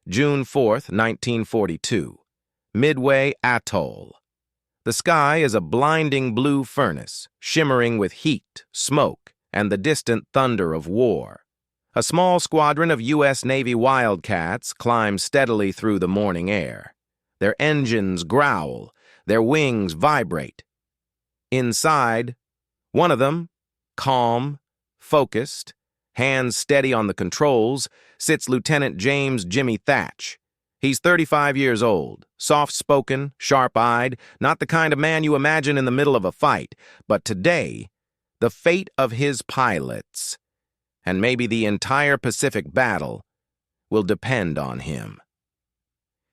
June 4th, 1942. Midway Atoll. The sky is a blinding blue furnace, shimmering with heat, smoke, and the distant thunder of war. A small squadron of U.S. Navy Wildcats climb steadily through the morning air. Their engines growl, their wings vibrate. Inside, one of them, calm, focused, hands steady on the controls, sits Lieutenant James Jimmy Thach. He's 35 years old, soft-spoken, sharp-eyed, not the kind of man you imagine in the middle of a fight. But today, the fate of his pilots, and maybe the entire Pacific battle, will depend on him.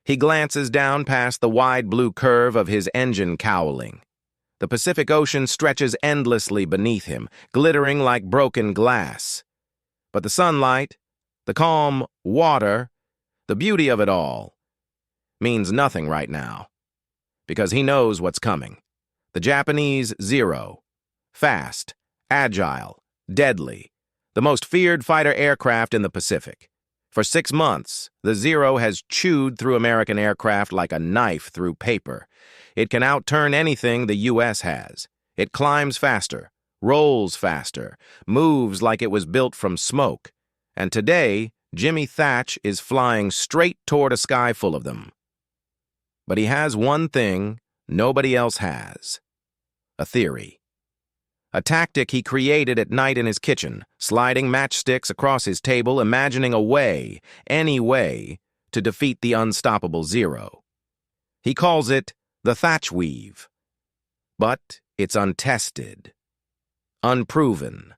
He glances down past the wide blue curve of his engine cowling. The Pacific Ocean stretches endlessly beneath him, glittering like broken glass. But the sunlight, the calm water, the beauty of it all, means nothing right now. Because he knows what's coming. The Japanese Zero. Fast, agile, deadly. The most feared fighter aircraft in the Pacific. For 6 months, the Zero has chewed through American aircraft like a knife through paper. It can outturn anything the U.S. has. It climbs faster, rolls faster, moves like it was built from smoke. And today, Jimmy Thach is flying straight toward a sky full of them. But he has one thing nobody else has: a theory. A tactic he created at night in his kitchen, sliding matchsticks across his table, imagining a way, any way, to defeat the unstoppable Zero. He calls it the Thach Weave. But it's untested, unproven,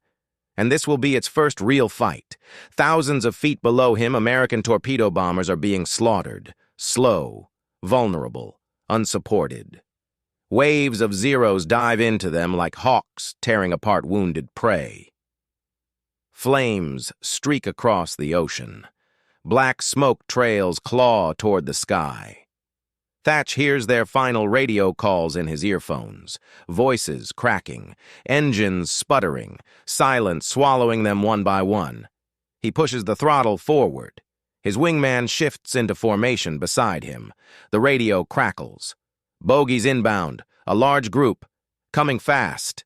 and this will be its first real fight. Thousands of feet below him, American torpedo bombers are being slaughtered, slow, vulnerable, unsupported. Waves of Zeros dive into them like hawks tearing apart wounded prey. Flames streak across the ocean. Black smoke trails claw toward the sky. Thach hears their final radio calls in his earphones, voices cracking, engines sputtering, silence swallowing them one by one. He pushes the throttle forward. His wingman shifts into formation beside him. The radio crackles. Bogies inbound, a large group, coming fast.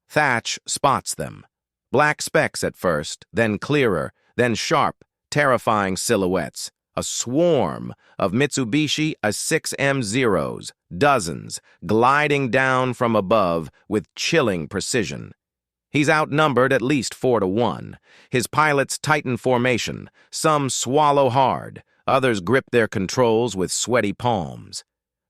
Thach spots them. Black specks at first, then clearer, then sharp, terrifying silhouettes. A swarm of Mitsubishi A6M Zeros, dozens, gliding down from above with chilling precision. He's outnumbered at least 4-1. His pilots tighten formation. Some swallow hard. Others grip their controls with sweaty palms.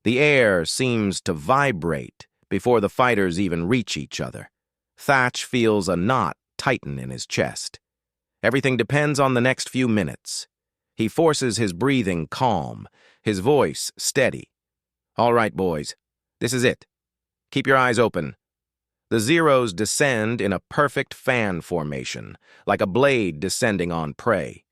The air seems to vibrate before the fighters even reach each other. Thach feels a knot tighten in his chest. Everything depends on the next few minutes. He forces his breathing calm, his voice steady. All right, boys, this is it. Keep your eyes open. The Zeros descend in a perfect fan formation, like a blade descending on prey.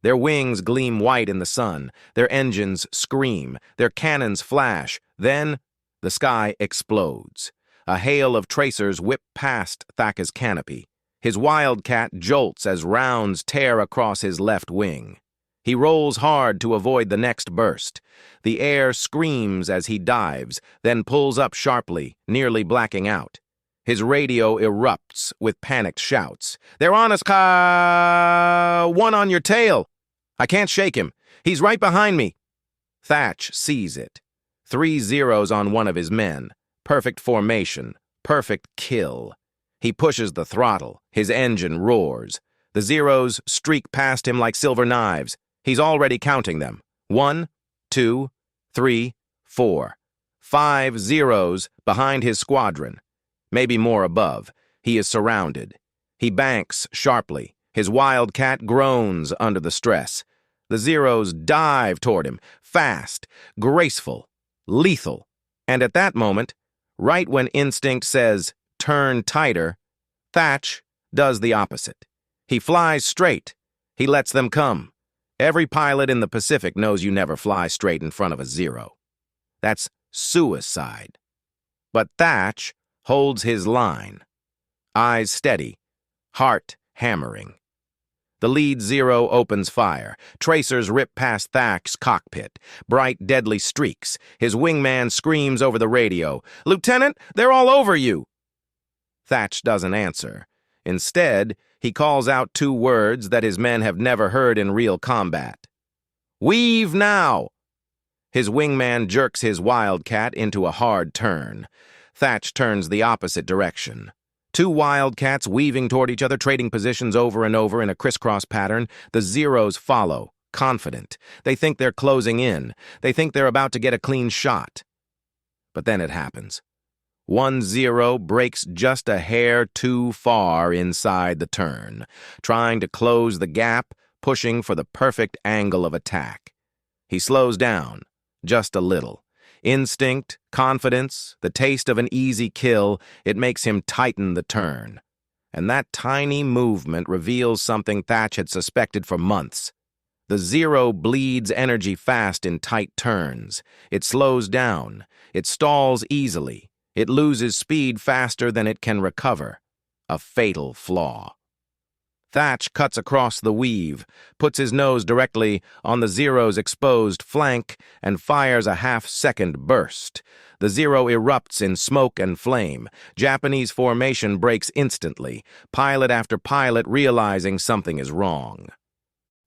Their wings gleam white in the sun, their engines scream, their cannons flash. Then, the sky explodes. A hail of tracers whip past Thach's canopy. His Wildcat jolts as rounds tear across his left wing. He rolls hard to avoid the next burst. The air screams as he dives, then pulls up sharply, nearly blacking out. His radio erupts with panicked shouts. "They're on us, one on your tail! I can't shake him. He's right behind me." Thach sees it. 3 Zeros on one of his men. Perfect formation. Perfect kill. He pushes the throttle. His engine roars. The Zeros streak past him like silver knives. He's already counting them. 1, 2, 3, 4. 5 Zeros behind his squadron. Maybe more above. He is surrounded. He banks sharply. His Wildcat groans under the stress. The Zeros dive toward him, fast, graceful, lethal. And at that moment, right when instinct says, "Turn tighter," Thach does the opposite. He flies straight. He lets them come. Every pilot in the Pacific knows you never fly straight in front of a Zero. That's suicide. But Thach holds his line. Eyes steady, heart hammering. The lead Zero opens fire. Tracers rip past Thach's cockpit. Bright, deadly streaks. His wingman screams over the radio, "Lieutenant, they're all over you!" Thach doesn't answer. Instead, he calls out two words that his men have never heard in real combat. "Weave now!" His wingman jerks his Wildcat into a hard turn. Thach turns the opposite direction. Two Wildcats weaving toward each other, trading positions over and over in a crisscross pattern. The Zeros follow, confident. They think they're closing in. They think they're about to get a clean shot. But then it happens. One Zero breaks just a hair too far inside the turn, trying to close the gap, pushing for the perfect angle of attack. He slows down, just a little. Instinct, confidence, the taste of an easy kill, it makes him tighten the turn. And that tiny movement reveals something Thach had suspected for months. The Zero bleeds energy fast in tight turns. It slows down. It stalls easily. It loses speed faster than it can recover. A fatal flaw. Thach cuts across the weave, puts his nose directly on the Zero's exposed flank, and fires a half-second burst. The Zero erupts in smoke and flame. Japanese formation breaks instantly, pilot after pilot realizing something is wrong.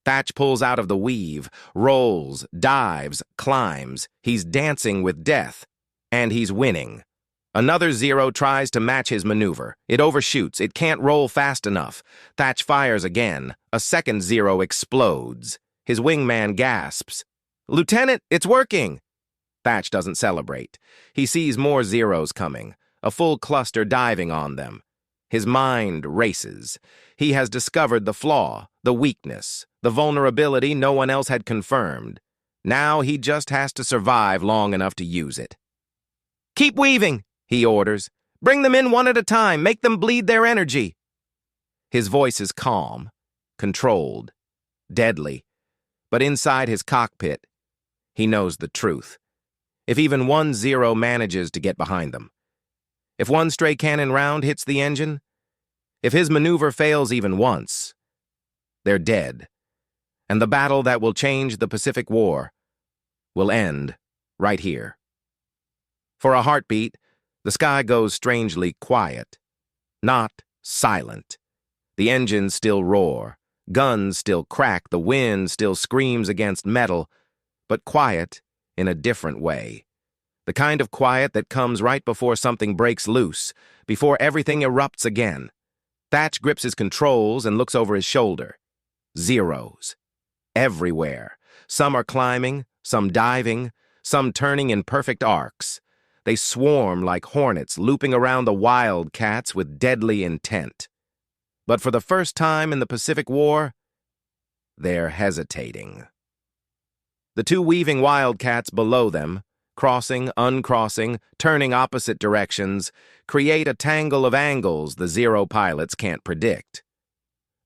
Thach pulls out of the weave, rolls, dives, climbs. He's dancing with death, and he's winning. Another Zero tries to match his maneuver. It overshoots. It can't roll fast enough. Thach fires again. A second Zero explodes. His wingman gasps, "Lieutenant, it's working!" Thach doesn't celebrate. He sees more Zeros coming, a full cluster diving on them. His mind races. He has discovered the flaw, the weakness, the vulnerability no one else had confirmed. Now he just has to survive long enough to use it. "Keep weaving," he orders. "Bring them in one at a time. Make them bleed their energy." His voice is calm, controlled, deadly. But inside his cockpit, he knows the truth. If even one Zero manages to get behind them, if one stray cannon round hits the engine, if his maneuver fails even once, they're dead. And the battle that will change the Pacific War will end right here. For a heartbeat, the sky goes strangely quiet, not silent. The engines still roar, guns still crack, the wind still screams against metal, but quiet in a different way. The kind of quiet that comes right before something breaks loose, before everything erupts again. Thach grips his controls and looks over his shoulder. Zeros. Everywhere. Some are climbing, some diving, some turning in perfect arcs. They swarm like hornets, looping around the Wildcats with deadly intent. But for the first time in the Pacific War, they're hesitating. The two weaving Wildcats below them, crossing, uncrossing, turning opposite directions, create a tangle of angles the Zero pilots can't predict.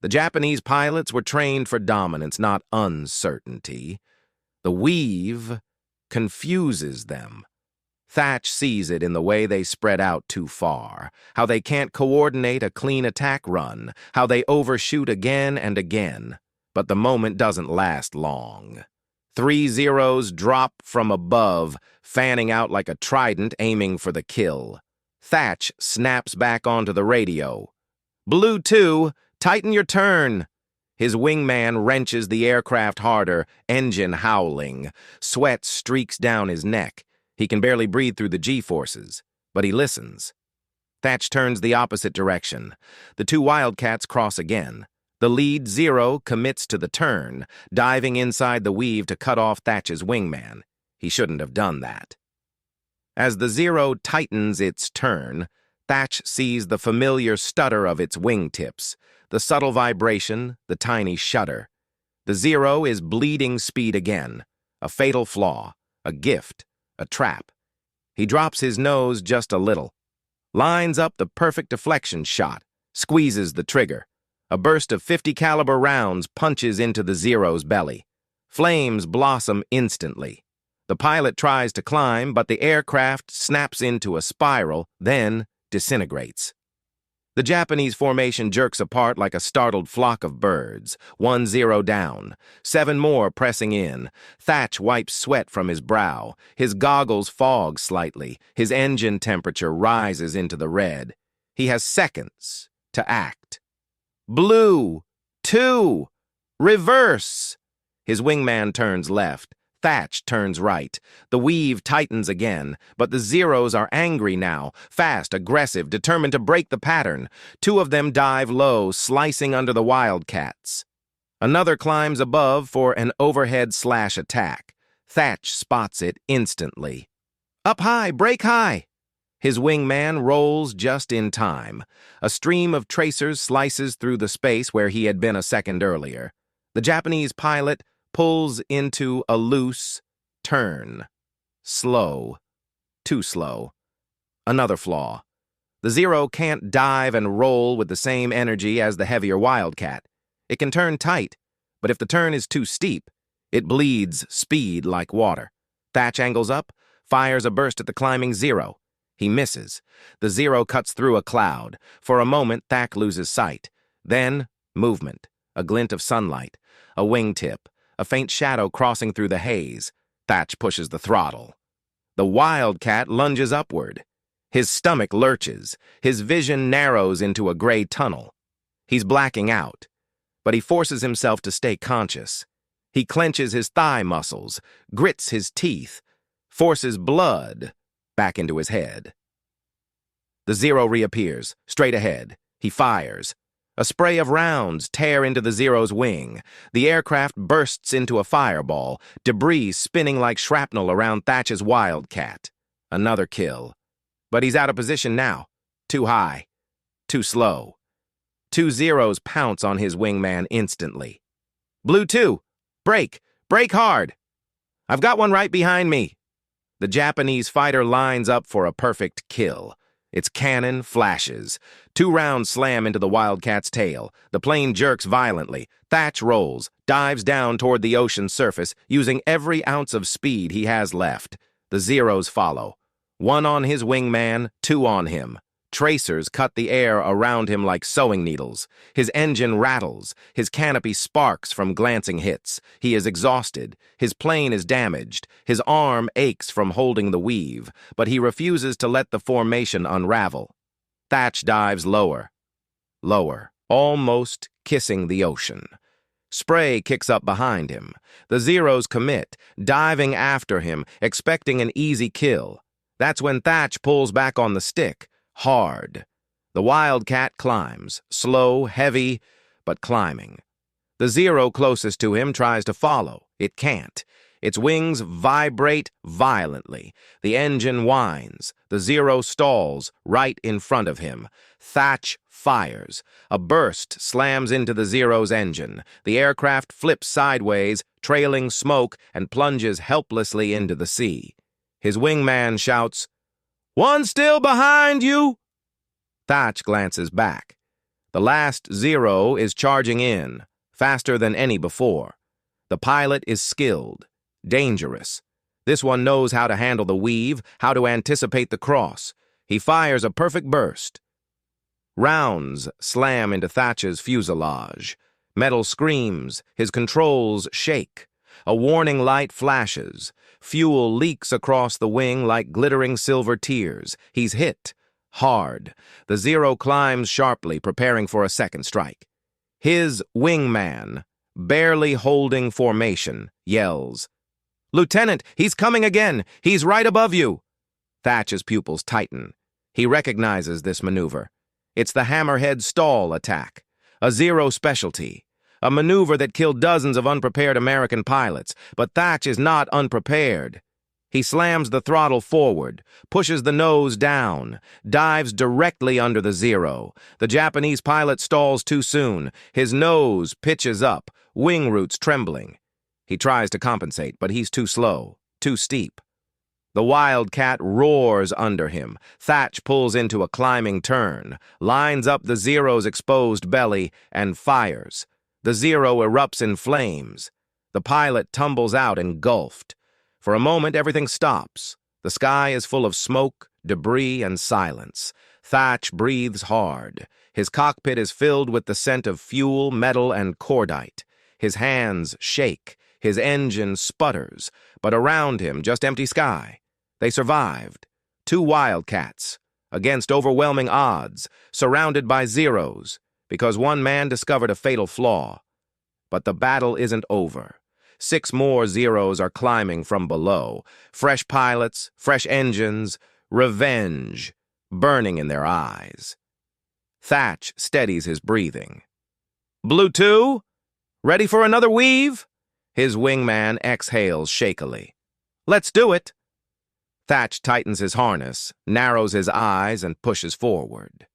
The Japanese pilots were trained for dominance, not uncertainty. The weave confuses them. Thach sees it in the way they spread out too far, how they can't coordinate a clean attack run, how they overshoot again and again. But the moment doesn't last long. Three Zeros drop from above, fanning out like a trident aiming for the kill. Thach snaps back onto the radio. "Blue 2, tighten your turn." His wingman wrenches the aircraft harder, engine howling. Sweat streaks down his neck. He can barely breathe through the G-forces, but he listens. Thach turns the opposite direction. The two Wildcats cross again. The lead Zero commits to the turn, diving inside the weave to cut off Thach's wingman. He shouldn't have done that. As the Zero tightens its turn, Thach sees the familiar stutter of its wingtips, the subtle vibration, the tiny shudder. The Zero is bleeding speed again, a fatal flaw, a gift, a trap. He drops his nose just a little, lines up the perfect deflection shot, squeezes the trigger. A burst of 50 caliber rounds punches into the Zero's belly. Flames blossom instantly. The pilot tries to climb, but the aircraft snaps into a spiral, then disintegrates. The Japanese formation jerks apart like a startled flock of birds. 1-0 down. 7 more pressing in. Thach wipes sweat from his brow. His goggles fog slightly. His engine temperature rises into the red. He has seconds to act. Blue! 2! Reverse! His wingman turns left. Thach turns right. The weave tightens again, but the Zeros are angry now, fast, aggressive, determined to break the pattern. 2 of them dive low, slicing under the Wildcats. Another climbs above for an overhead slash attack. Thach spots it instantly. Up high, break high! His wingman rolls just in time. A stream of tracers slices through the space where he had been a second earlier. The Japanese pilot pulls into a loose turn. Slow. Too slow. Another flaw. The Zero can't dive and roll with the same energy as the heavier Wildcat. It can turn tight, but if the turn is too steep, it bleeds speed like water. Thach angles up, fires a burst at the climbing Zero. He misses. The Zero cuts through a cloud. For a moment, Thach loses sight. Then, movement. A glint of sunlight. A wingtip. A faint shadow crossing through the haze. Thach pushes the throttle. The Wildcat lunges upward. His stomach lurches. His vision narrows into a gray tunnel. He's blacking out, but he forces himself to stay conscious. He clenches his thigh muscles, grits his teeth, forces blood back into his head. The Zero reappears, straight ahead. He fires. A spray of rounds tear into the Zero's wing. The aircraft bursts into a fireball, debris spinning like shrapnel around Thach's Wildcat. Another kill. But he's out of position now. Too high. Too slow. 2 Zeros pounce on his wingman instantly. Blue 2! Brake! Brake hard! I've got one right behind me. The Japanese fighter lines up for a perfect kill. Its cannon flashes. 2 rounds slam into the Wildcat's tail. The plane jerks violently. Thach rolls, dives down toward the ocean surface, using every ounce of speed he has left. The Zeros follow. 1 on his wingman, 2 on him. Tracers cut the air around him like sewing needles. His engine rattles. His canopy sparks from glancing hits. He is exhausted. His plane is damaged. His arm aches from holding the weave, but he refuses to let the formation unravel. Thach dives lower. Lower, almost kissing the ocean. Spray kicks up behind him. The Zeros commit, diving after him, expecting an easy kill. That's when Thach pulls back on the stick. Hard. The Wildcat climbs, slow, heavy, but climbing. The Zero closest to him tries to follow. It can't. Its wings vibrate violently. The engine whines. The Zero stalls right in front of him. Thach fires. A burst slams into the Zero's engine. The aircraft flips sideways, trailing smoke, and plunges helplessly into the sea. His wingman shouts, "One still behind you!" Thach glances back. The last Zero is charging in, faster than any before. The pilot is skilled, dangerous. This one knows how to handle the weave, how to anticipate the cross. He fires a perfect burst. Rounds slam into Thach's fuselage. Metal screams, his controls shake. A warning light flashes. Fuel leaks across the wing like glittering silver tears. He's hit. Hard. The Zero climbs sharply, preparing for a second strike. His wingman, barely holding formation, yells, "Lieutenant, he's coming again! He's right above you!" Thach's pupils tighten. He recognizes this maneuver. It's the hammerhead stall attack, a Zero specialty. A maneuver that killed dozens of unprepared American pilots, but Thach is not unprepared. He slams the throttle forward, pushes the nose down, dives directly under the Zero. The Japanese pilot stalls too soon. His nose pitches up, wing roots trembling. He tries to compensate, but he's too slow, too steep. The Wildcat roars under him. Thach pulls into a climbing turn, lines up the Zero's exposed belly, and fires. The Zero erupts in flames. The pilot tumbles out engulfed. For a moment, everything stops. The sky is full of smoke, debris, and silence. Thach breathes hard. His cockpit is filled with the scent of fuel, metal, and cordite. His hands shake. His engine sputters. But around him, just empty sky. They survived. 2 wildcats, against overwhelming odds, surrounded by zeros, because one man discovered a fatal flaw. But the battle isn't over. 6 more zeros are climbing from below. Fresh pilots, fresh engines, revenge burning in their eyes. Thach steadies his breathing. Blue 2? Ready for another weave? His wingman exhales shakily. Let's do it. Thach tightens his harness, narrows his eyes, and pushes forward.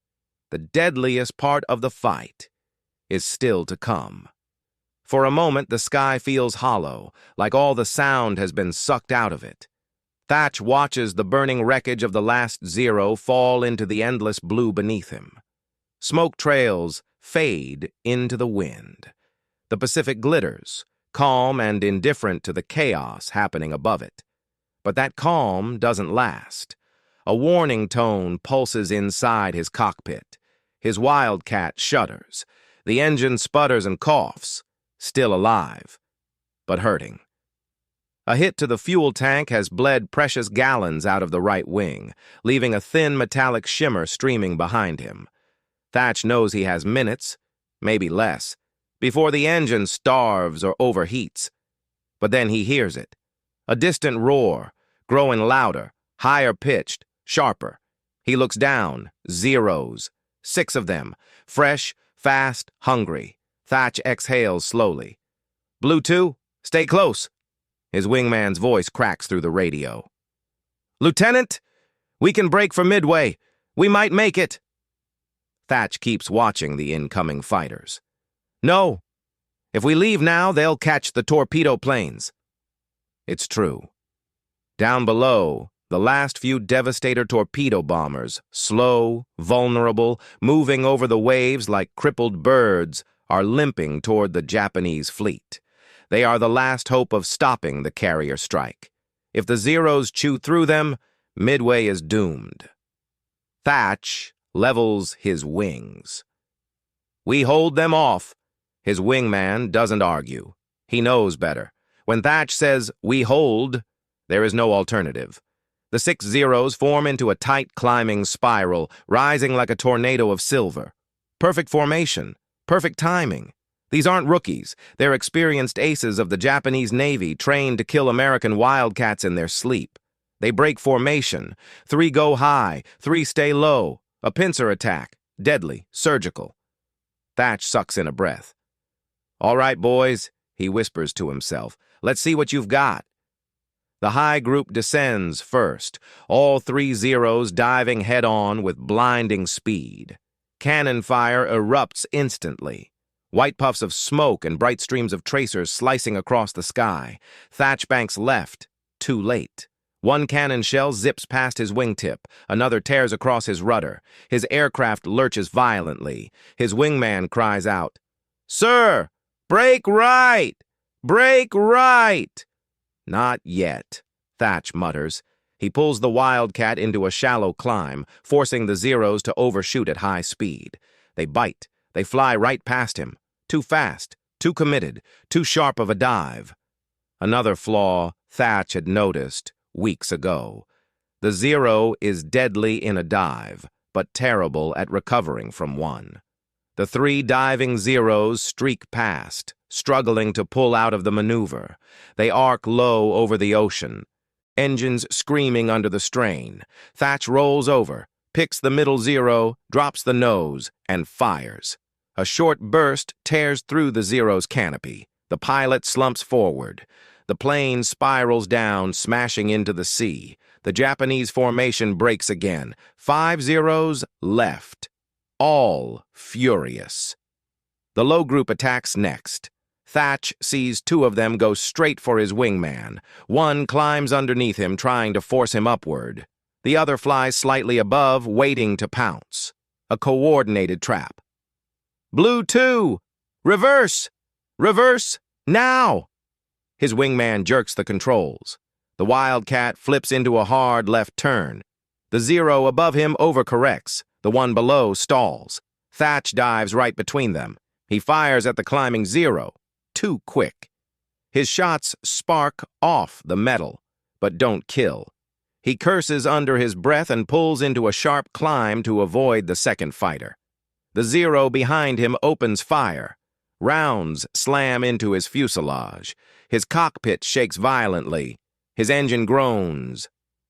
The deadliest part of the fight is still to come. For a moment, the sky feels hollow, like all the sound has been sucked out of it. Thach watches the burning wreckage of the last zero fall into the endless blue beneath him. Smoke trails fade into the wind. The Pacific glitters, calm and indifferent to the chaos happening above it. But that calm doesn't last. A warning tone pulses inside his cockpit. His wildcat shudders. The engine sputters and coughs. Still alive, but hurting. A hit to the fuel tank has bled precious gallons out of the right wing, leaving a thin metallic shimmer streaming behind him. Thach knows he has minutes, maybe less, before the engine starves or overheats. But then he hears it. A distant roar, growing louder, higher pitched, sharper. He looks down. Zeros. 6 of them. Fresh, fast, hungry. Thach exhales slowly. Blue 2, stay close. His wingman's voice cracks through the radio. Lieutenant, we can break for Midway. We might make it. Thach keeps watching the incoming fighters. No. If we leave now, they'll catch the torpedo planes. It's true. Down below, the last few Devastator torpedo bombers, slow, vulnerable, moving over the waves like crippled birds, are limping toward the Japanese fleet. They are the last hope of stopping the carrier strike. If the Zeros chew through them, Midway is doomed. Thach levels his wings. We hold them off. His wingman doesn't argue. He knows better. When Thach says, we hold, there is no alternative. The 6 Zeros form into a tight climbing spiral, rising like a tornado of silver. Perfect formation. Perfect timing. These aren't rookies. They're experienced aces of the Japanese Navy trained to kill American wildcats in their sleep. They break formation. 3 go high, 3 stay low. A pincer attack. Deadly. Surgical. Thach sucks in a breath. All right, boys, he whispers to himself. Let's see what you've got. The high group descends first, all 3 Zeros diving head-on with blinding speed. Cannon fire erupts instantly. White puffs of smoke and bright streams of tracers slicing across the sky. Thach banks left. Too late. 1 cannon shell zips past his wingtip. Another tears across his rudder. His aircraft lurches violently. His wingman cries out, Sir, brake right! Brake right! Not yet, Thach mutters. He pulls the Wildcat into a shallow climb, forcing the Zeros to overshoot at high speed. They bite. They fly right past him. Too fast, too committed, too sharp of a dive. Another flaw Thach had noticed weeks ago. The Zero is deadly in a dive, but terrible at recovering from one. The 3 diving Zeros streak past, struggling to pull out of the maneuver. They arc low over the ocean, engines screaming under the strain. Thach rolls over, picks the middle Zero, drops the nose, and fires. A short burst tears through the Zero's canopy. The pilot slumps forward. The plane spirals down, smashing into the sea. The Japanese formation breaks again. 5 Zeros left. All furious. The low group attacks next. Thach sees 2 of them go straight for his wingman. One climbs underneath him, trying to force him upward. The other flies slightly above, waiting to pounce. A coordinated trap. Blue 2! Reverse! Reverse! Now! His wingman jerks the controls. The Wildcat flips into a hard left turn. The Zero above him overcorrects. The one below stalls. Thach dives right between them. He fires at the climbing Zero. Too quick. His shots spark off the metal, but don't kill. He curses under his breath and pulls into a sharp climb to avoid the second fighter. The Zero behind him opens fire. Rounds slam into his fuselage. His cockpit shakes violently. His engine groans.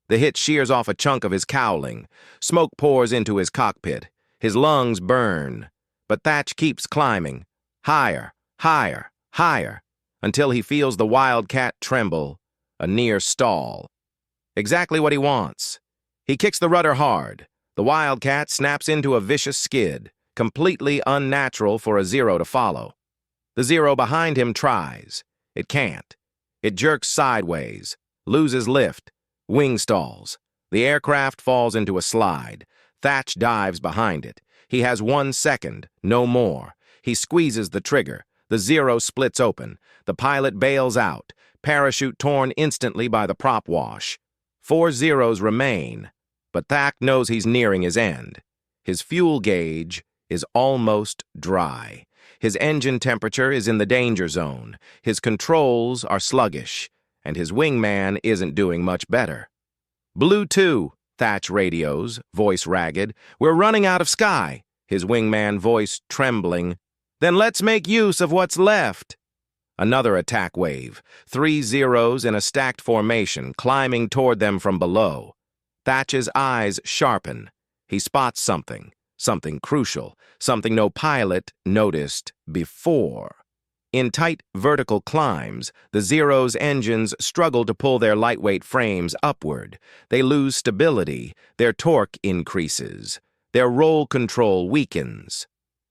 The hit shears off a chunk of his cowling. Smoke pours into his cockpit. His lungs burn. But Thach keeps climbing. Higher, higher, higher, until he feels the Wildcat tremble, a near stall. Exactly what he wants. He kicks the rudder hard. The Wildcat snaps into a vicious skid, completely unnatural for a Zero to follow. The Zero behind him tries. It can't. It jerks sideways, loses lift, wing stalls. The aircraft falls into a slide. Thach dives behind it. He has 1 second, no more. He squeezes the trigger. The Zero splits open. The pilot bails out, parachute torn instantly by the prop wash. 4 Zeros remain, but Thach knows he's nearing his end. His fuel gauge is almost dry. His engine temperature is in the danger zone. His controls are sluggish, and his wingman isn't doing much better. "Blue 2, Thach radios, voice ragged. "We're running out of sky," his wingman voice trembling. "Then let's make use of what's left." Another attack wave, 3 Zeros in a stacked formation, climbing toward them from below. Thach's eyes sharpen. He spots something crucial, something no pilot noticed before. In tight vertical climbs, the Zero's engines struggle to pull their lightweight frames upward. They lose stability, their torque increases, their roll control weakens.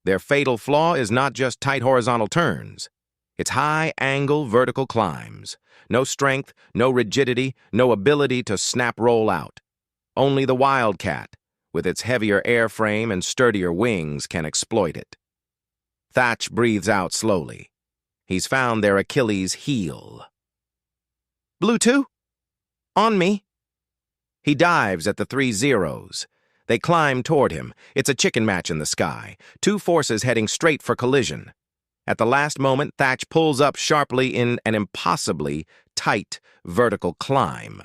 Their fatal flaw is not just tight horizontal turns. It's high-angle vertical climbs. No strength, no rigidity, no ability to snap roll out. Only the Wildcat, with its heavier airframe and sturdier wings, can exploit it. Thach breathes out slowly. He's found their Achilles heel. "Blue 2? On me." He dives at the 3 Zeros. They climb toward him. It's a chicken match in the sky. 2 forces heading straight for collision. At the last moment, Thach pulls up sharply in an impossibly tight vertical climb.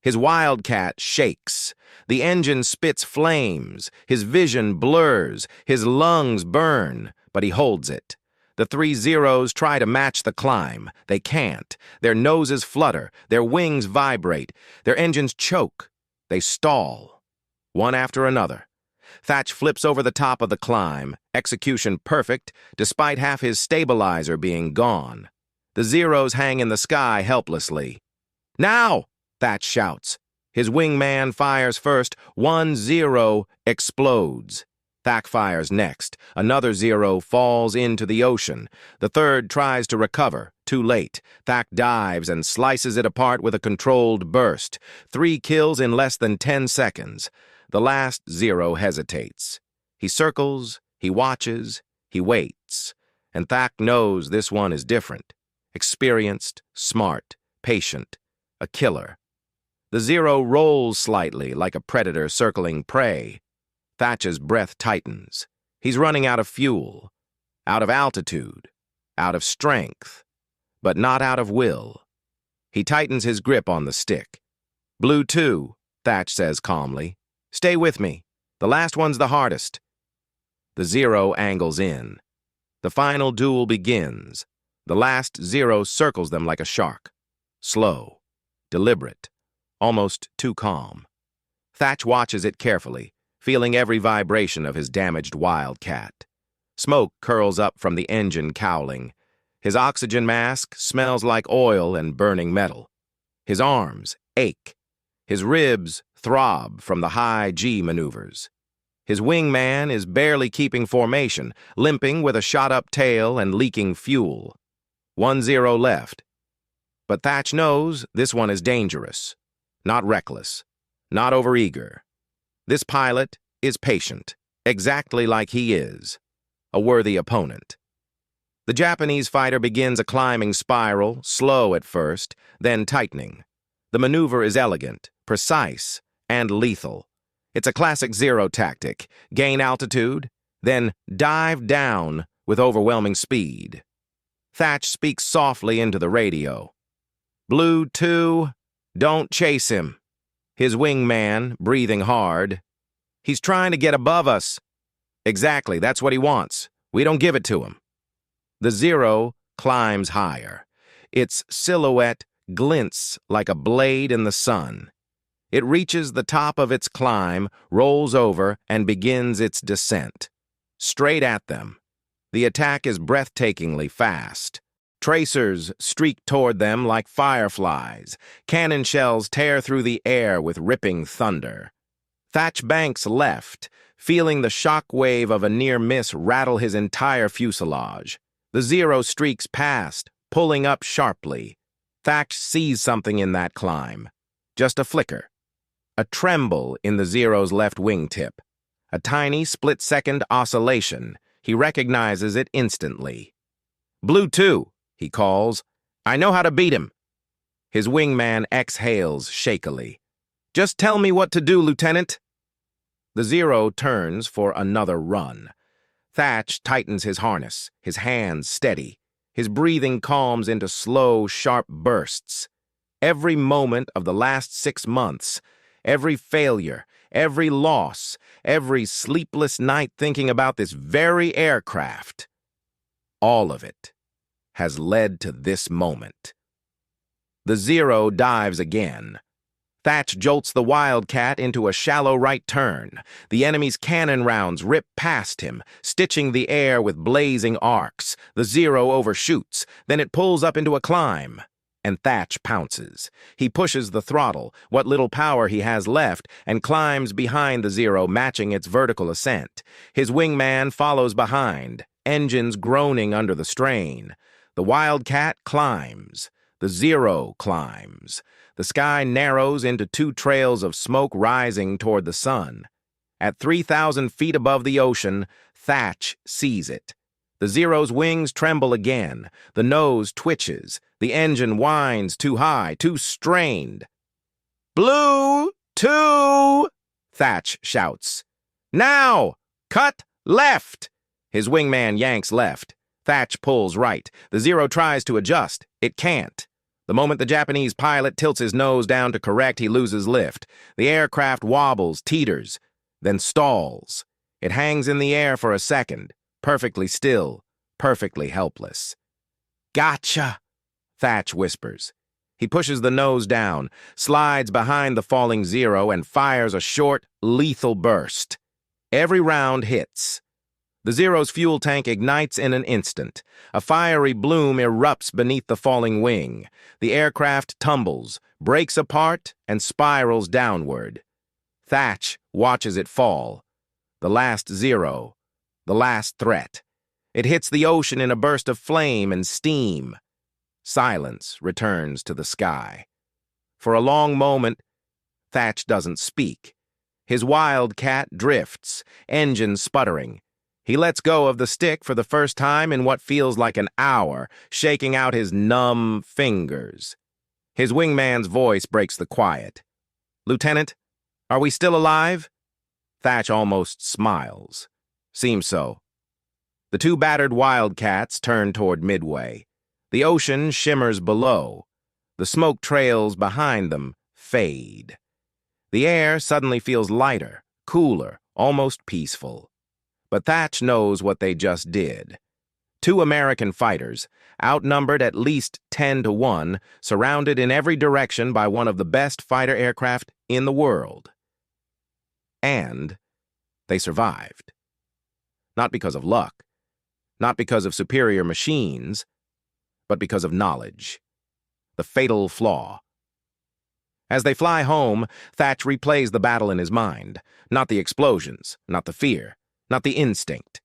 His Wildcat shakes. The engine spits flames. His vision blurs. His lungs burn, but he holds it. The 3 Zeros try to match the climb. They can't. Their noses flutter. Their wings vibrate. Their engines choke. They stall. One after another. Thach flips over the top of the climb, execution perfect, despite half his stabilizer being gone. The Zeros hang in the sky helplessly. "Now!" Thach shouts. His wingman fires first. 1 Zero explodes. Thach fires next. Another Zero falls into the ocean. The third tries to recover. Too late. Thach dives and slices it apart with a controlled burst. 3 kills in less than 10 seconds. The last Zero hesitates. He circles, he watches, he waits. And Thach knows this one is different. Experienced, smart, patient, a killer. The Zero rolls slightly like a predator circling prey. Thach's breath tightens. He's running out of fuel, out of altitude, out of strength, but not out of will. He tightens his grip on the stick. "Blue 2, Thach says calmly. "Stay with me. The last one's the hardest." The Zero angles in. The final duel begins. The last Zero circles them like a shark. Slow, deliberate, almost too calm. Thach watches it carefully, feeling every vibration of his damaged Wildcat. Smoke curls up from the engine cowling. His oxygen mask smells like oil and burning metal. His arms ache. His ribs throb from the high G maneuvers. His wingman is barely keeping formation, limping with a shot-up tail and leaking fuel. 1 Zero left. But Thach knows this one is dangerous, not reckless, not overeager. This pilot is patient, exactly like he is, a worthy opponent. The Japanese fighter begins a climbing spiral, slow at first, then tightening. The maneuver is elegant, precise, and lethal. It's a classic Zero tactic. Gain altitude, then dive down with overwhelming speed. Thach speaks softly into the radio. "Blue 2, don't chase him." His wingman, breathing hard. "He's trying to get above us." "Exactly, that's what he wants. We don't give it to him." The Zero climbs higher. Its silhouette glints like a blade in the sun. It reaches the top of its climb, rolls over, and begins its descent. Straight at them. The attack is breathtakingly fast. Tracers streak toward them like fireflies. Cannon shells tear through the air with ripping thunder. Thach banks left, feeling the shock wave of a near miss rattle his entire fuselage. The Zero streaks past, pulling up sharply. Thach sees something in that climb. Just a flicker. A tremble in the Zero's left wingtip. A tiny split-second oscillation. He recognizes it instantly. "Blue 2, he calls. "I know how to beat him." His wingman exhales shakily. "Just tell me what to do, Lieutenant." The Zero turns for another run. Thach tightens his harness, his hands steady. His breathing calms into slow, sharp bursts. Every moment of the last 6 months, every failure, every loss, every sleepless night thinking about this very aircraft, all of it has led to this moment. The Zero dives again. Thach jolts the Wildcat into a shallow right turn. The enemy's cannon rounds rip past him, stitching the air with blazing arcs. The Zero overshoots, then it pulls up into a climb. And Thach pounces. He pushes the throttle, what little power he has left, and climbs behind the Zero, matching its vertical ascent. His wingman follows behind, engines groaning under the strain. The Wildcat climbs. The Zero climbs. The sky narrows into 2 trails of smoke rising toward the sun. At 3,000 feet above the ocean, Thach sees it. The Zero's wings tremble again. The nose twitches. The engine whines too high, too strained. "Blue 2, Thach shouts. "Now! Cut left!" His wingman yanks left. Thach pulls right. The Zero tries to adjust. It can't. The moment the Japanese pilot tilts his nose down to correct, he loses lift. The aircraft wobbles, teeters, then stalls. It hangs in the air for a second, perfectly still, perfectly helpless. "Gotcha," Thach whispers. He pushes the nose down, slides behind the falling Zero, and fires a short, lethal burst. Every round hits. The Zero's fuel tank ignites in an instant. A fiery bloom erupts beneath the falling wing. The aircraft tumbles, breaks apart, and spirals downward. Thach watches it fall. The last Zero. The last threat. It hits the ocean in a burst of flame and steam. Silence returns to the sky. For a long moment, Thach doesn't speak. His Wildcat drifts, engine sputtering. He lets go of the stick for the first time in what feels like an hour, shaking out his numb fingers. His wingman's voice breaks the quiet. "Lieutenant, are we still alive?" Thach almost smiles. Seems so. The 2 battered Wildcats turn toward Midway. The ocean shimmers below. The smoke trails behind them fade. The air suddenly feels lighter, cooler, almost peaceful. But Thach knows what they just did. 2 American fighters, outnumbered at least 10-1, surrounded in every direction by one of the best fighter aircraft in the world. And they survived. Not because of luck, not because of superior machines, but because of knowledge. The fatal flaw. As they fly home, Thach replays the battle in his mind. Not the explosions, not the fear, not the instinct,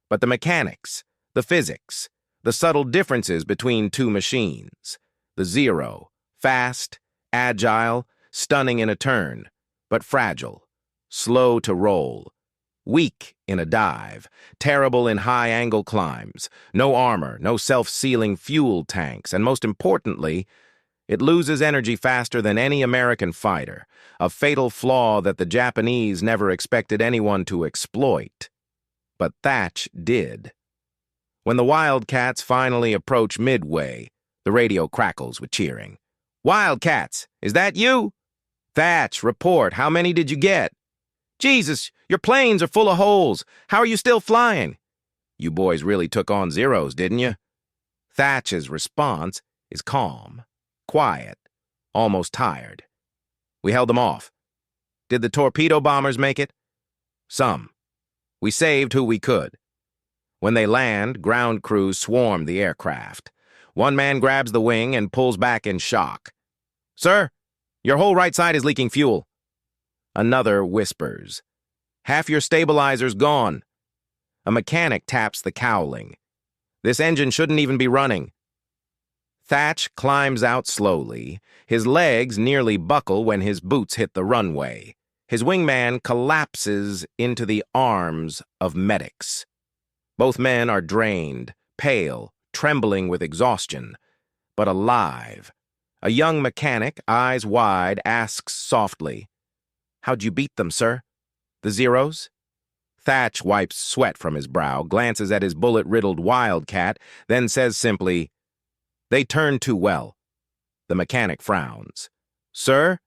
but the mechanics, the physics, the subtle differences between 2 machines. The Zero, fast, agile, stunning in a turn, but fragile, slow to roll, weak in a dive, terrible in high-angle climbs, no armor, no self-sealing fuel tanks, and most importantly, it loses energy faster than any American fighter, a fatal flaw that the Japanese never expected anyone to exploit. But Thach did. When the Wildcats finally approach Midway, the radio crackles with cheering. "Wildcats, is that you? Thach, report. How many did you get? Jesus, your planes are full of holes. How are you still flying? You boys really took on Zeros, didn't you?" Thach's response is calm, quiet, almost tired. "We held them off. Did the torpedo bombers make it? Some. We saved who we could. When they land, ground crews swarm the aircraft. One man grabs the wing and pulls back in shock. 'Sir, your whole right side is leaking fuel.' Another whispers, 'Half your stabilizer's gone.' A mechanic taps the cowling. 'This engine shouldn't even be running.' Thach climbs out slowly. His legs nearly buckle when his boots hit the runway. His wingman collapses into the arms of medics. Both men are drained, pale, trembling with exhaustion, but alive. A young mechanic, eyes wide, asks softly, 'How'd you beat them, sir? The Zeros?' Thach wipes sweat from his brow, glances at his bullet-riddled Wildcat, then says simply, 'They turned too well.' The mechanic frowns. 'Sir,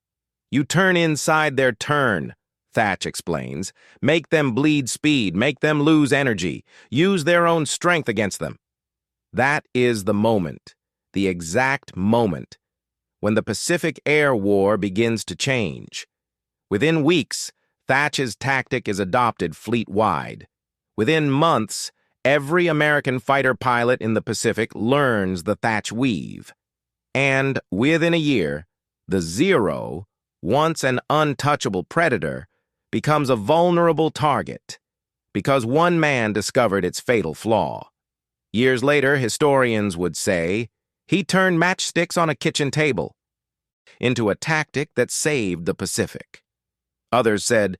you turn inside their turn,' Thach explains. 'Make them bleed speed, make them lose energy, use their own strength against them.' That is the moment, the exact moment, when the Pacific Air War begins to change. Within weeks, Thach's tactic is adopted fleet-wide. Within months, every American fighter pilot in the Pacific learns the Thach weave. And within a year, the Zero, once an untouchable predator, becomes a vulnerable target because one man discovered its fatal flaw. Years later, historians would say, he turned matchsticks on a kitchen table into a tactic that saved the Pacific. Others said,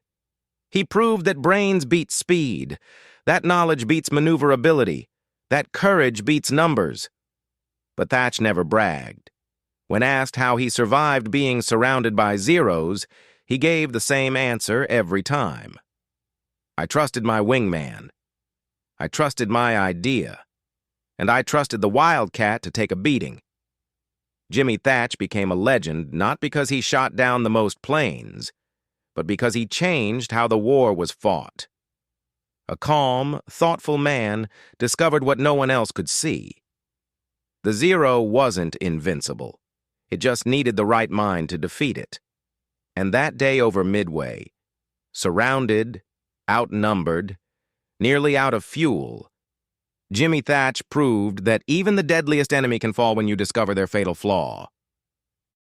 he proved that brains beat speed, that knowledge beats maneuverability, that courage beats numbers. But Thach never bragged. When asked how he survived being surrounded by Zeros, he gave the same answer every time. "I trusted my wingman. I trusted my idea. And I trusted the Wildcat to take a beating." Jimmy Thach became a legend not because he shot down the most planes, but because he changed how the war was fought. A calm, thoughtful man discovered what no one else could see. The Zero wasn't invincible. It just needed the right mind to defeat it. And that day over Midway, surrounded, outnumbered, nearly out of fuel, Jimmy Thach proved that even the deadliest enemy can fall when you discover their fatal flaw.